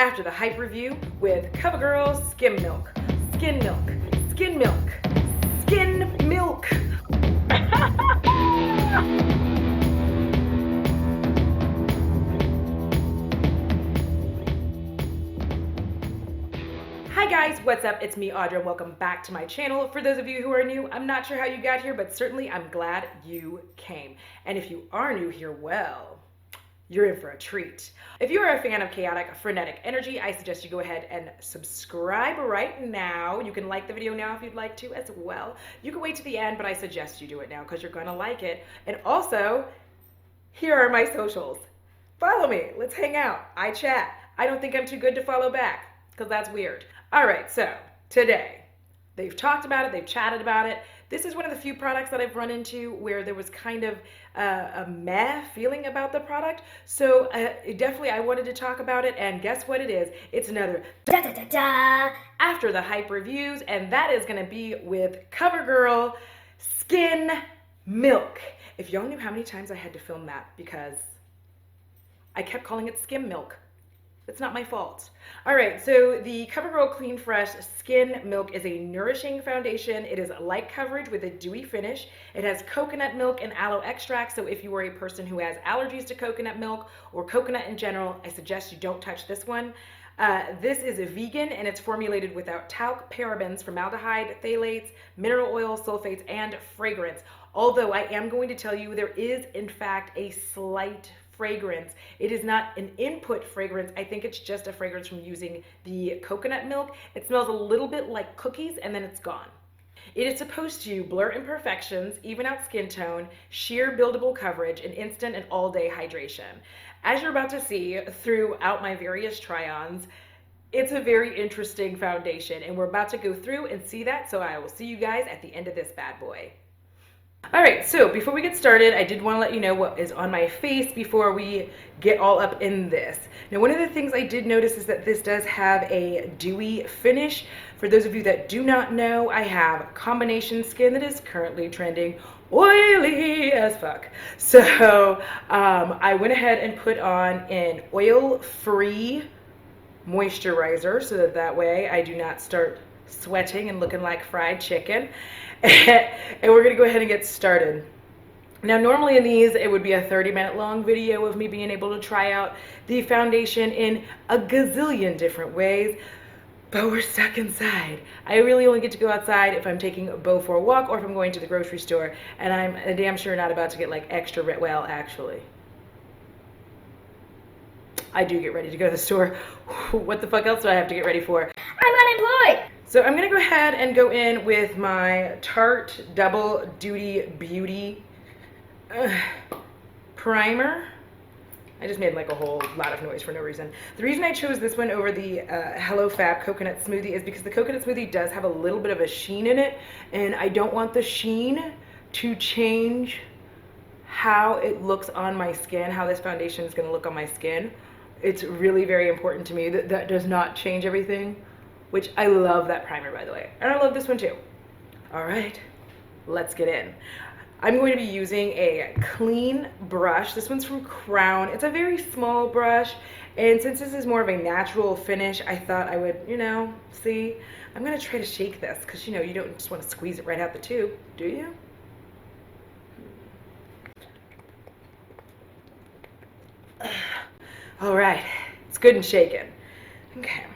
after the hype review with Covergirl Skim Milk. Skin milk. Skin milk. Skin milk. Hi guys, what's up? It's me, Audra, and welcome back to my channel. For those of you who are new, I'm not sure how you got here, but certainly I'm glad you came. And if you are new here, well, you're in for a treat. If you are a fan of chaotic, frenetic energy, I suggest you go ahead and subscribe right now. You can like the video now if you'd like to as well. You can wait to the end, but I suggest you do it now because you're gonna like it. And also, here are my socials. Follow me, let's hang out. I chat. I don't think I'm too good to follow back because that's weird. All right, so today, they've talked about it, they've chatted about it. This is one of the few products that I've run into where there was kind of a meh feeling about the product. So definitely I wanted to talk about it, and guess what it is? It's another after the hype reviews, and that is gonna be with Covergirl Skin Milk. If y'all knew how many times I had to film that because I kept calling it skim milk. It's not my fault. All right, so the Covergirl Clean Fresh Skin Milk is a nourishing foundation. It is light coverage with a dewy finish. It has coconut milk and aloe extract, so if you are a person who has allergies to coconut milk or coconut in general, I suggest you don't touch this one. This is a vegan and it's formulated without talc, parabens, formaldehyde, phthalates, mineral oil, sulfates, and fragrance. Although I am going to tell you there is in fact a slight fragrance. It is not an input fragrance. I think it's just a fragrance from using the coconut milk. It smells a little bit like cookies and then it's gone. It is supposed to blur imperfections, even out skin tone, sheer buildable coverage, and instant and all-day hydration. As you're about to see throughout my various try-ons, it's a very interesting foundation and we're about to go through and see that, so I will see you guys at the end of this bad boy. All right, so before we get started, I did want to let you know what is on my face before we get all up in this. Now, one of the things I did notice is that this does have a dewy finish. For those of you that do not know, I have combination skin that is currently trending oily as fuck. So I went ahead and put on an oil-free moisturizer so that way I do not start sweating and looking like fried chicken. And we're gonna go ahead and get started. Now, normally in these, it would be a 30-minute long video of me being able to try out the foundation in a gazillion different ways, but we're stuck inside. I really only get to go outside if I'm taking Bo for a walk or if I'm going to the grocery store, and I'm damn sure not about to get like extra, well, actually, I do get ready to go to the store. What the fuck else do I have to get ready for? I'm unemployed! So I'm gonna go ahead and go in with my Tarte Double Duty Beauty primer. I just made like a whole lot of noise for no reason. The reason I chose this one over the Hello Fab Coconut Smoothie is because the Coconut Smoothie does have a little bit of a sheen in it, and I don't want the sheen to change how it looks on my skin, how this foundation is gonna look on my skin. It's really very important to me that that does not change everything. Which I love that primer, by the way. And I love this one too. All right, let's get in. I'm going to be using a clean brush. This one's from Crown. It's a very small brush. And since this is more of a natural finish, I thought I would, see. I'm gonna try to shake this because, you don't just want to squeeze it right out the tube, do you? All right, it's good and shaken. Okay.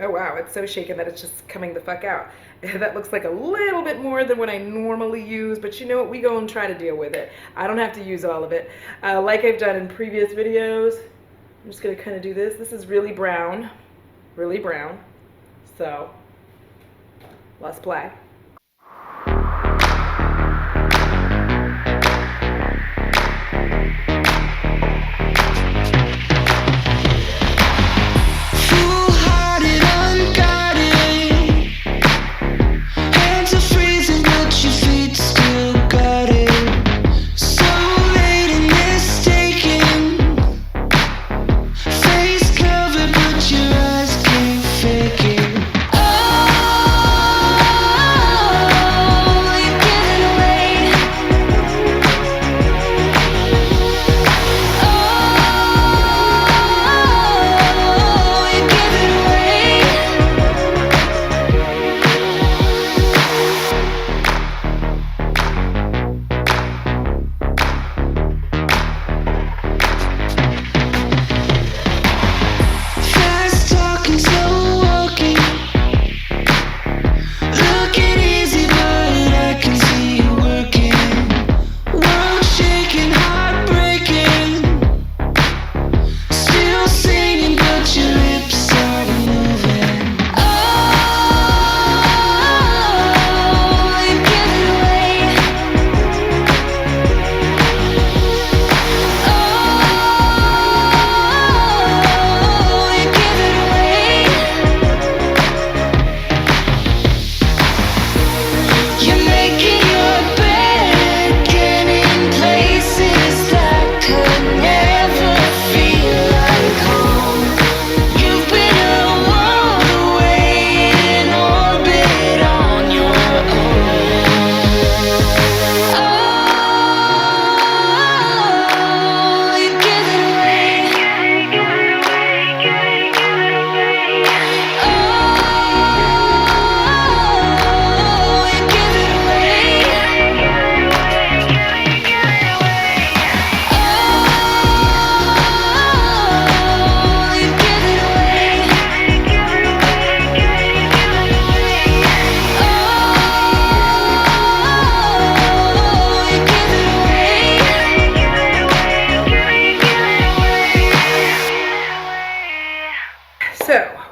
Oh wow, it's so shaken that it's just coming the fuck out. That looks like a little bit more than what I normally use, but you know what, we go and try to deal with it. I don't have to use all of it. Like I've done in previous videos, I'm just gonna kind of do this. This is really brown, so let's play.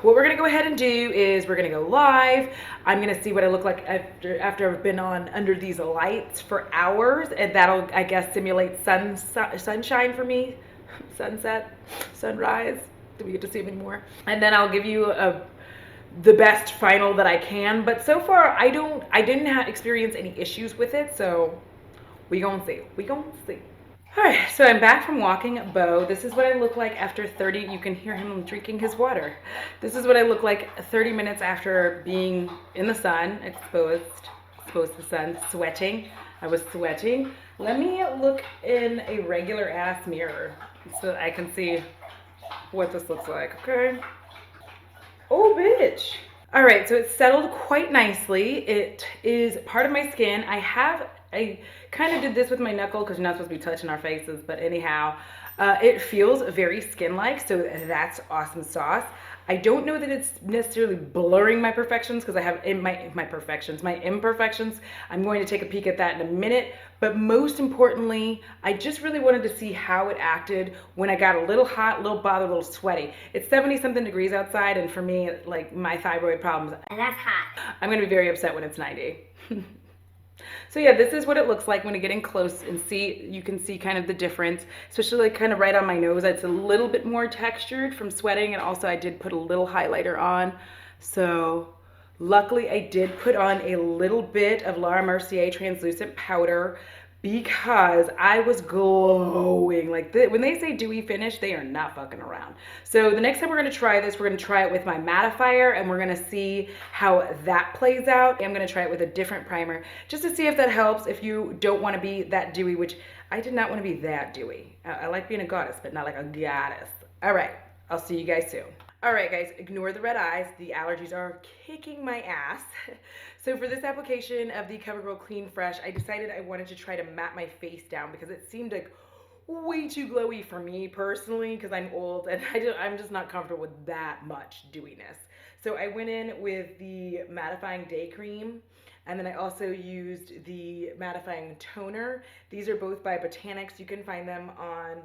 what we're gonna go ahead and do is we're gonna go live. I'm gonna see what I look like after I've been on under these lights for hours, and that'll, I guess, simulate sunshine for me, sunset, sunrise. Do we get to see them anymore? And then I'll give you the best final that I can. But so far, I didn't experience any issues with it, so we gonna see. We gonna see. All right, so I'm back from walking Bo. This is what I look like after 30, you can hear him drinking his water. This is what I look like 30 minutes after being in the sun, exposed to the sun, sweating. I was sweating. Let me look in a regular ass mirror so that I can see what this looks like, okay? Oh, bitch. All right, so it's settled quite nicely. It is part of my skin. I kind of did this with my knuckle because you're not supposed to be touching our faces, but anyhow, it feels very skin-like, so that's awesome sauce. I don't know that it's necessarily blurring my perfections because I have my imperfections. I'm going to take a peek at that in a minute, but most importantly, I just really wanted to see how it acted when I got a little hot, a little bothered, a little sweaty. It's 70-something degrees outside, and for me, like my thyroid problems, and that's hot. I'm gonna be very upset when it's 90. So yeah, this is what it looks like when I get in close and see, you can see kind of the difference, especially like kind of right on my nose. It's a little bit more textured from sweating, and also I did put a little highlighter on. So luckily I did put on a little bit of Laura Mercier translucent powder because I was glowing. Like when they say dewy finish, they are not fucking around. So the next time we're gonna try this, we're gonna try it with my mattifier, and we're gonna see how that plays out. I'm gonna try it with a different primer just to see if that helps if you don't wanna be that dewy, which I did not wanna be that dewy. I like being a goddess, but not like a goddess. All right, I'll see you guys soon. All right, guys, ignore the red eyes. The allergies are kicking my ass. So for this application of the Covergirl Clean Fresh, I decided I wanted to try to matte my face down because it seemed like way too glowy for me personally because I'm old and I'm just not comfortable with that much dewiness. So I went in with the mattifying day cream, and then I also used the mattifying toner. These are both by Botanics. You can find them on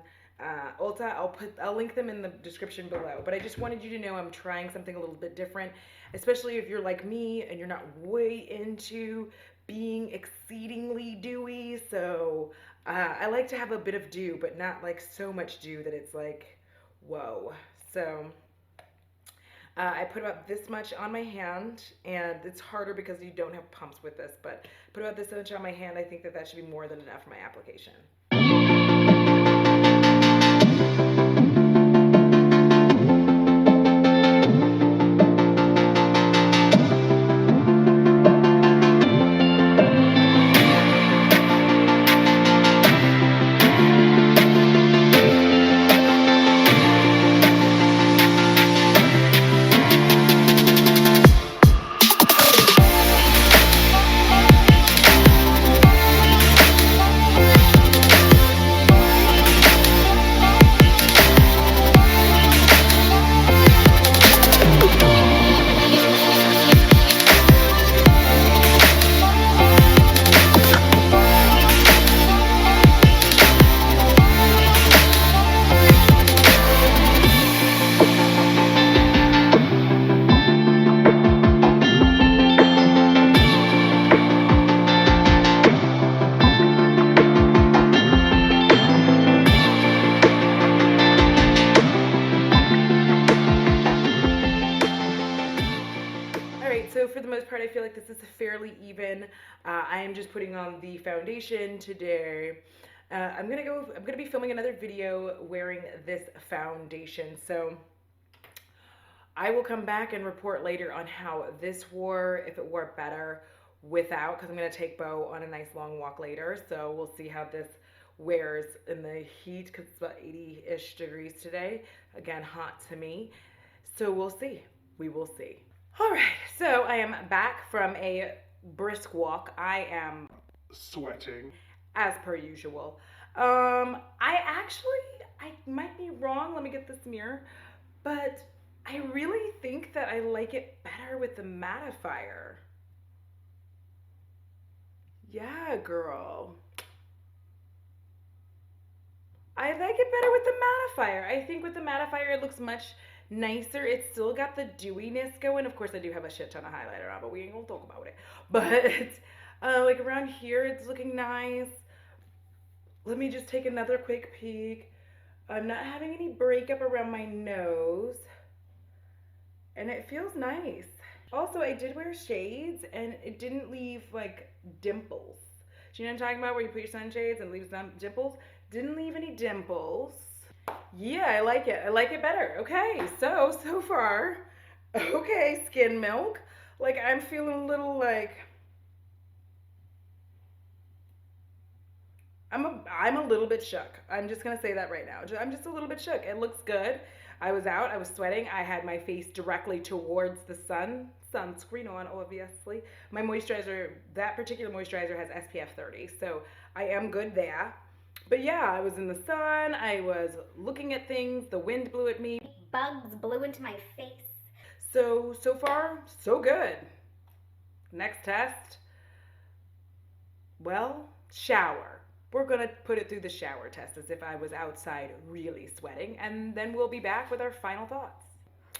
Ulta. I'll link them in the description below. But I just wanted you to know I'm trying something a little bit different, especially if you're like me and you're not way into being exceedingly dewy. So I like to have a bit of dew, but not like so much dew that it's like, whoa. So I put about this much on my hand, and it's harder because you don't have pumps with this, but put about this much on my hand. I think that should be more than enough for my application. So for the most part, I feel like this is fairly even. I am just putting on the foundation today. I'm gonna be filming another video wearing this foundation. So I will come back and report later on how this wore, if it wore better without, because I'm gonna take Bo on a nice long walk later. So we'll see how this wears in the heat because it's about 80-ish degrees today. Again, hot to me. So we'll see. We will see. All right, so I am back from a brisk walk. I am sweating as per usual. I might be wrong. Let me get this mirror, but I really think that I like it better with the mattifier. Yeah, girl. I like it better with the mattifier. I think with the mattifier it looks much nicer. It's still got the dewiness going. Of course, I do have a shit ton of highlighter on, but we ain't gonna talk about it. But like around here, it's looking nice. Let me just take another quick peek. I'm not having any breakup around my nose, and it feels nice. Also, I did wear shades, and it didn't leave like dimples. Do you know what I'm talking about? Where you put your sunshades and it leaves some dimples? Didn't leave any dimples. Yeah, I like it. I like it better. Okay, so far, okay, skin milk. Like I'm feeling a little like I'm a little bit shook. I'm just gonna say that right now. I'm just a little bit shook. It looks good. I was out. I was sweating. I had my face directly towards the sun. Sunscreen on, obviously. My moisturizer, that particular moisturizer has SPF 30, so I am good there. But yeah, I was in the sun. I was looking at things. The wind blew at me. Bugs blew into my face. So far, so good. Next test. Well, shower. We're gonna put it through the shower test as if I was outside really sweating, and then we'll be back with our final thoughts.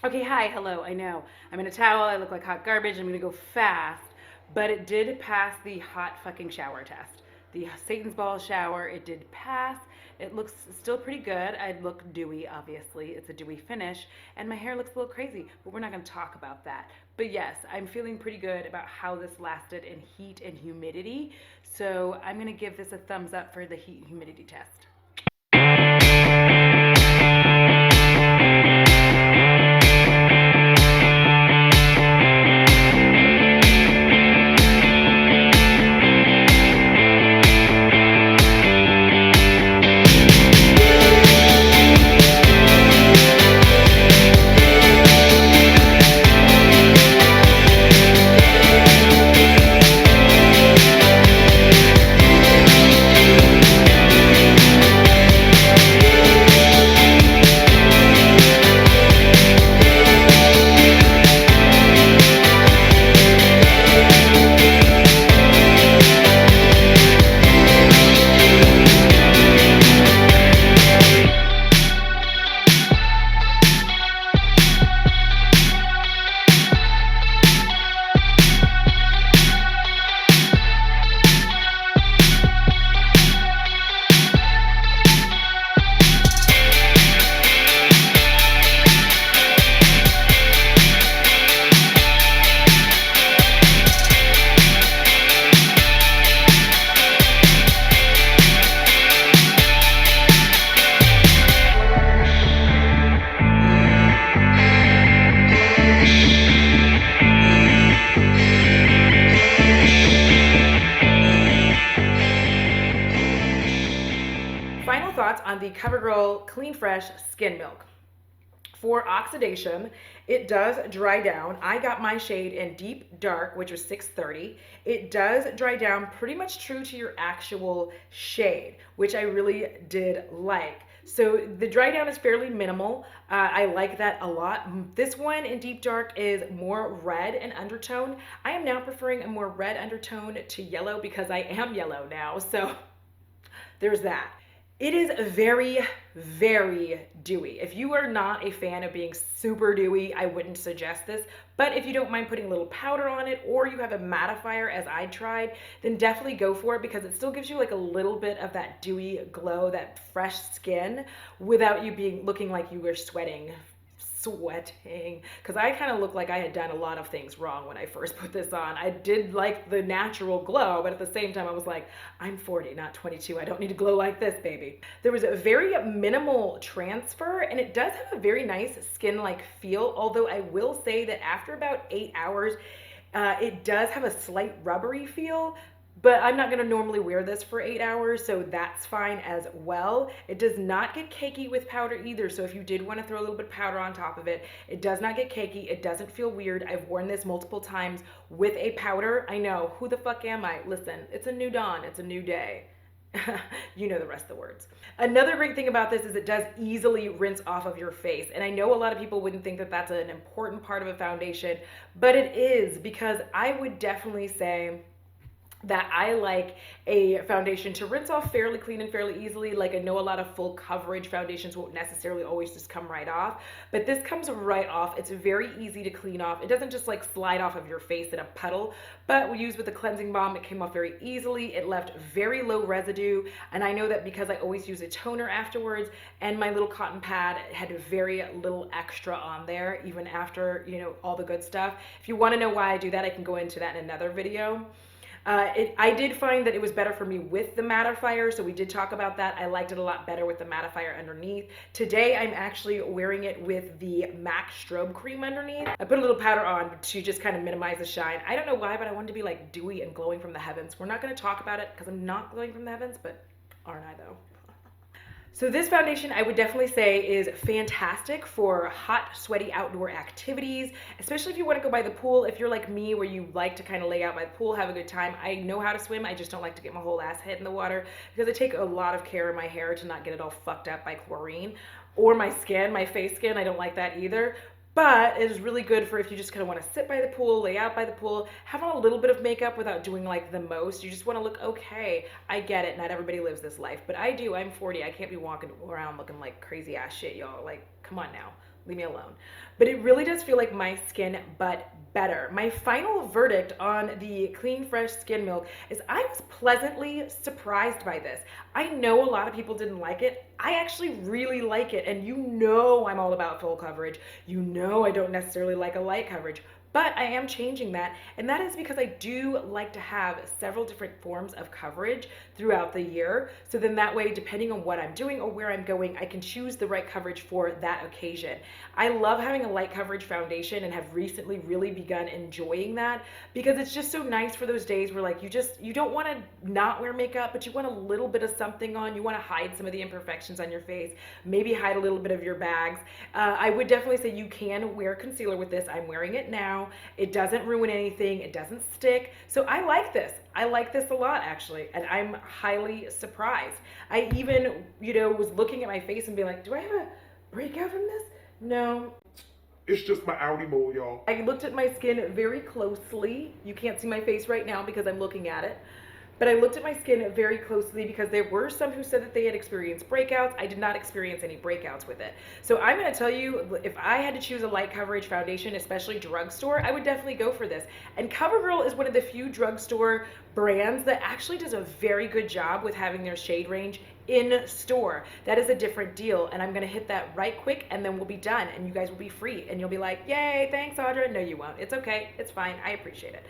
Okay, hi, hello, I know. I'm in a towel, I look like hot garbage, I'm gonna go fast, but it did pass the hot fucking shower test. The Satan's Ball shower, it did pass. It looks still pretty good. I look dewy, obviously. It's a dewy finish, and my hair looks a little crazy, but we're not gonna talk about that. But yes, I'm feeling pretty good about how this lasted in heat and humidity. So I'm gonna give this a thumbs up for the heat and humidity test. Final thoughts on the Covergirl Clean Fresh Skin Milk. For oxidation, it does dry down. I got my shade in deep dark, which was 630. It does dry down pretty much true to your actual shade, which I really did like. So the dry down is fairly minimal. I like that a lot. This one in deep dark is more red in undertone. I am now preferring a more red undertone to yellow because I am yellow now. So there's that. It is very, very dewy. If you are not a fan of being super dewy, I wouldn't suggest this. But if you don't mind putting a little powder on it, or you have a mattifier as I tried, then definitely go for it because it still gives you like a little bit of that dewy glow, that fresh skin, without you being looking like you were sweating, because I kind of looked like I had done a lot of things wrong when I first put this on. I did like the natural glow, but at the same time I was like, I'm 40, not 22. I don't need to glow like this, baby. There was a very minimal transfer, and it does have a very nice skin-like feel, although I will say that after about 8 hours, it does have a slight rubbery feel. But I'm not going to normally wear this for 8 hours, so that's fine as well. It does not get cakey with powder either, so if you did want to throw a little bit of powder on top of it, it does not get cakey. It doesn't feel weird. I've worn this multiple times with a powder. I know, who the fuck am I? Listen, it's a new dawn. It's a new day. You know the rest of the words. Another great thing about this is it does easily rinse off of your face. And I know a lot of people wouldn't think that that's an important part of a foundation, but it is, because I would definitely say that I like a foundation to rinse off fairly clean and fairly easily. Like I know a lot of full coverage foundations won't necessarily always just come right off, but this comes right off. It's very easy to clean off. It doesn't just like slide off of your face in a puddle, but we used with the cleansing balm, it came off very easily. It left very low residue, and I know that because I always use a toner afterwards, and my little cotton pad had very little extra on there, even after, you know, all the good stuff. If you want to know why I do that, I can go into that in another video. I did find that it was better for me with the mattifier, so we did talk about that. I liked it a lot better with the mattifier underneath. Today, I'm actually wearing it with the MAC strobe cream underneath. I put a little powder on to just kind of minimize the shine. I don't know why, but I wanted to be like dewy and glowing from the heavens. We're not going to talk about it because I'm not glowing from the heavens, but aren't I though? So this foundation I would definitely say is fantastic for hot, sweaty outdoor activities, especially if you want to go by the pool. If you're like me where you like to kind of lay out by the pool, have a good time. I know how to swim, I just don't like to get my whole ass head in the water because I take a lot of care in my hair to not get it all fucked up by chlorine. Or my skin, my face skin, I don't like that either. But it is really good for if you just kind of want to sit by the pool, lay out by the pool, have on a little bit of makeup without doing like the most. You just want to look okay. I get it. Not everybody lives this life, but I do. I'm 40. I can't be walking around looking like crazy ass shit, y'all. Like, come on now. Leave me alone. But it really does feel like my skin, but better. My final verdict on the Clean Fresh Skin Milk is I was pleasantly surprised by this. I know a lot of people didn't like it. I actually really like it. And you know I'm all about full coverage. You know I don't necessarily like a light coverage. But I am changing that, and that is because I do like to have several different forms of coverage throughout the year. So then that way, depending on what I'm doing or where I'm going, I can choose the right coverage for that occasion. I love having a light coverage foundation and have recently really begun enjoying that because it's just so nice for those days where like you don't want to not wear makeup, but you want a little bit of something on. You want to hide some of the imperfections on your face, maybe hide a little bit of your bags. I would definitely say you can wear concealer with this. I'm wearing it now. It doesn't ruin anything. It doesn't stick. So I like this. I like this a lot actually, and I'm highly surprised. I even, was looking at my face and being like, do I have a breakout from this? No. It's just my Audi mole, y'all. I looked at my skin very closely. You can't see my face right now because I'm looking at it. But I looked at my skin very closely because there were some who said that they had experienced breakouts. I did not experience any breakouts with it. So I'm going to tell you, if I had to choose a light coverage foundation, especially drugstore, I would definitely go for this. And Covergirl is one of the few drugstore brands that actually does a very good job with having their shade range in store. That is a different deal, and I'm gonna hit that right quick and then we'll be done and you guys will be free and you'll be like, yay, thanks Audra. No, you won't. It's okay, it's fine, I appreciate it.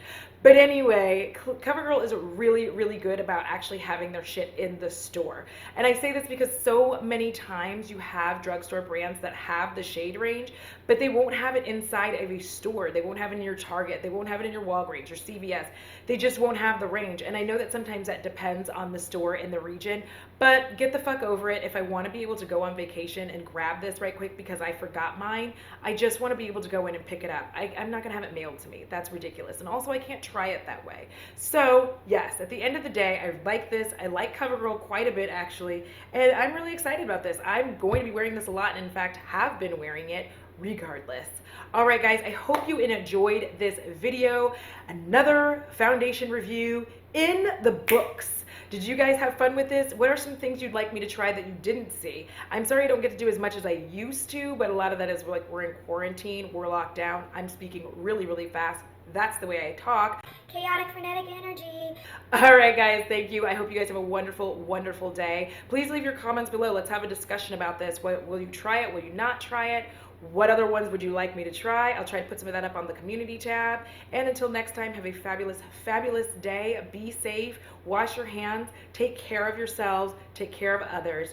But anyway, Covergirl is really, really good about actually having their shit in the store. And I say this because so many times you have drugstore brands that have the shade range, but they won't have it inside of a store. They won't have it in your Target. They won't have it in your Walgreens, your CVS. They just won't have the range. And I know that sometimes that depends on the store in the region, but get the fuck over it. If I want to be able to go on vacation and grab this right quick because I forgot mine, I just want to be able to go in and pick it up. I'm not going to have it mailed to me. That's ridiculous. And also I can't try it that way. So yes, at the end of the day, I like this. I like Covergirl quite a bit actually. And I'm really excited about this. I'm going to be wearing this a lot and in fact have been wearing it regardless. All right, guys, I hope you enjoyed this video. Another foundation review in the books. Did you guys have fun with this? What are some things you'd like me to try that you didn't see? I'm sorry I don't get to do as much as I used to, but a lot of that is like we're in quarantine, we're locked down. I'm speaking really, really fast. That's the way I talk. Chaotic frenetic energy. All right, guys, thank you. I hope you guys have a wonderful, wonderful day. Please leave your comments below. Let's have a discussion about this. Will you try it? Will you not try it? What other ones would you like me to try? I'll try to put some of that up on the community tab. And until next time, have a fabulous, fabulous day. Be safe. Wash your hands. Take care of yourselves. Take care of others.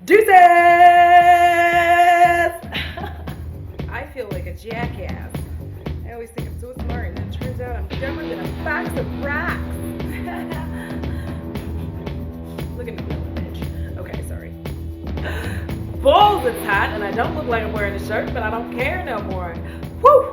Deuces! I feel like a jackass. I always think I'm so smart, and then it turns out I'm dumber than a box of rocks. Look at me, little bitch. Okay, sorry. Balls, it's hot, and I don't look like I'm wearing a shirt, but I don't care no more. Woo!